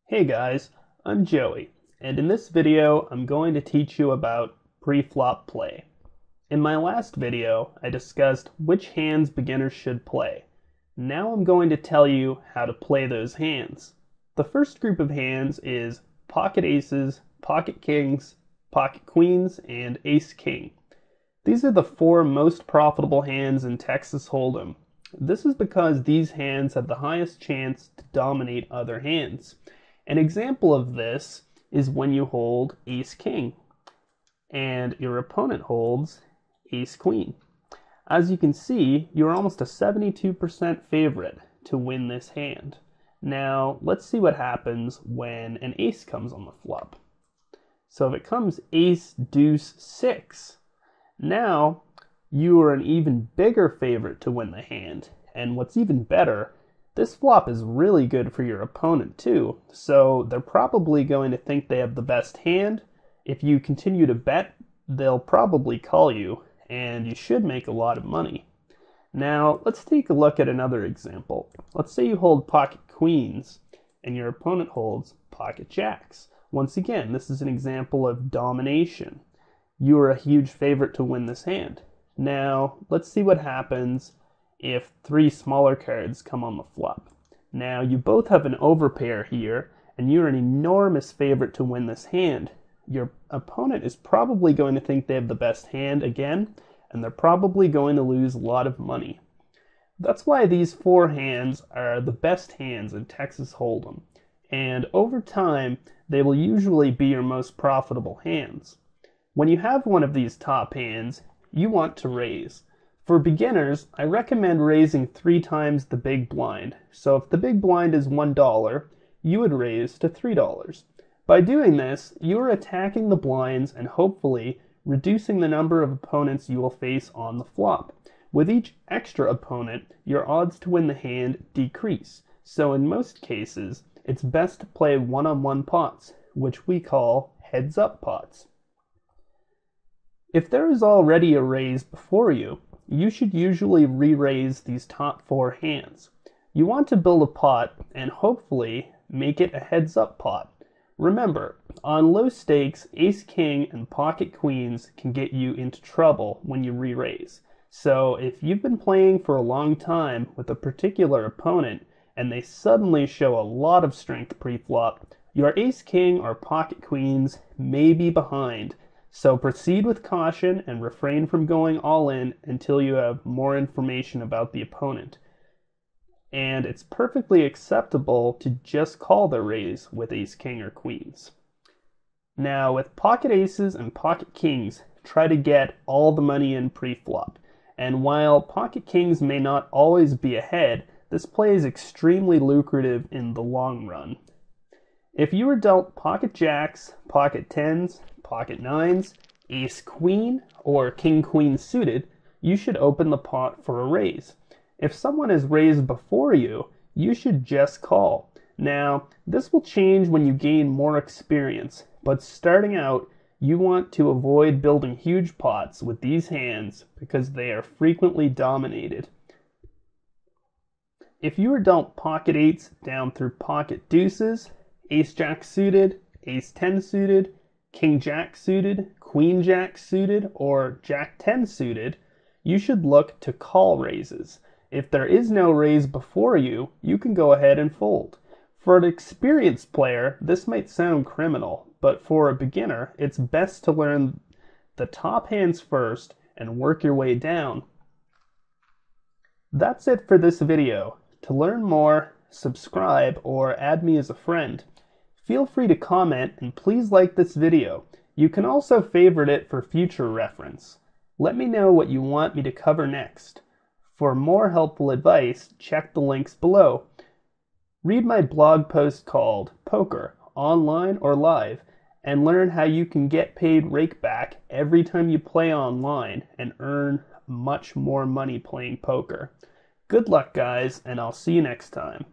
Hey guys, I'm Joey, and in this video I'm going to teach you about preflop play. In my last video, I discussed which hands beginners should play. Now I'm going to tell you how to play those hands. The first group of hands is pocket aces, pocket kings, pocket queens, and ace king. These are the four most profitable hands in Texas Hold'em. This is because these hands have the highest chance to dominate other hands. An example of this is when you hold ace-king and your opponent holds ace-queen. As you can see, you're almost a 72% favorite to win this hand. Now, let's see what happens when an ace comes on the flop. So if it comes ace, deuce, six, now you are an even bigger favorite to win the hand. And what's even better, this flop is really good for your opponent too, so they're probably going to think they have the best hand. If you continue to bet, they'll probably call you, and you should make a lot of money. Now, let's take a look at another example. Let's say you hold pocket queens, and your opponent holds pocket jacks. Once again, this is an example of domination. You are a huge favorite to win this hand. Now, let's see what happens if three smaller cards come on the flop. Now, you both have an overpair here, and you're an enormous favorite to win this hand. Your opponent is probably going to think they have the best hand again, and they're probably going to lose a lot of money. That's why these four hands are the best hands in Texas Hold'em, and over time, they will usually be your most profitable hands. When you have one of these top hands, you want to raise. For beginners, I recommend raising 3 times the big blind. So if the big blind is $1, you would raise to $3. By doing this, you are attacking the blinds and hopefully reducing the number of opponents you will face on the flop. With each extra opponent, your odds to win the hand decrease. So in most cases, it's best to play one-on-one pots, which we call heads-up pots. If there is already a raise before you, you should usually re-raise these top 4 hands. You want to build a pot and hopefully make it a heads-up pot. Remember, on low stakes, ace-king and pocket queens can get you into trouble when you re-raise. So if you've been playing for a long time with a particular opponent and they suddenly show a lot of strength pre-flop, your ace-king or pocket queens may be behind. So proceed with caution and refrain from going all in until you have more information about the opponent. And it's perfectly acceptable to just call the raise with ace, king, or queens. Now with pocket aces and pocket kings, try to get all the money in pre-flop. And while pocket kings may not always be ahead, this play is extremely lucrative in the long run. If you were dealt pocket jacks, pocket tens, pocket nines, ace queen, or king queen suited, you should open the pot for a raise. If someone is raised before you, you should just call. Now, this will change when you gain more experience, but starting out, you want to avoid building huge pots with these hands because they are frequently dominated. If you are dealt pocket eights down through pocket deuces, ace jack suited, ace 10 suited, king jack suited, queen jack suited, or jack 10 suited, you should look to call raises. If there is no raise before you, you can go ahead and fold. For an experienced player, this might sound criminal, but for a beginner, it's best to learn the top hands first and work your way down. That's it for this video. To learn more, subscribe or add me as a friend. Feel free to comment and please like this video. You can also favorite it for future reference. Let me know what you want me to cover next. For more helpful advice, check the links below. Read my blog post called Poker, Online or Live, and learn how you can get paid rakeback every time you play online and earn much more money playing poker. Good luck, guys, and I'll see you next time.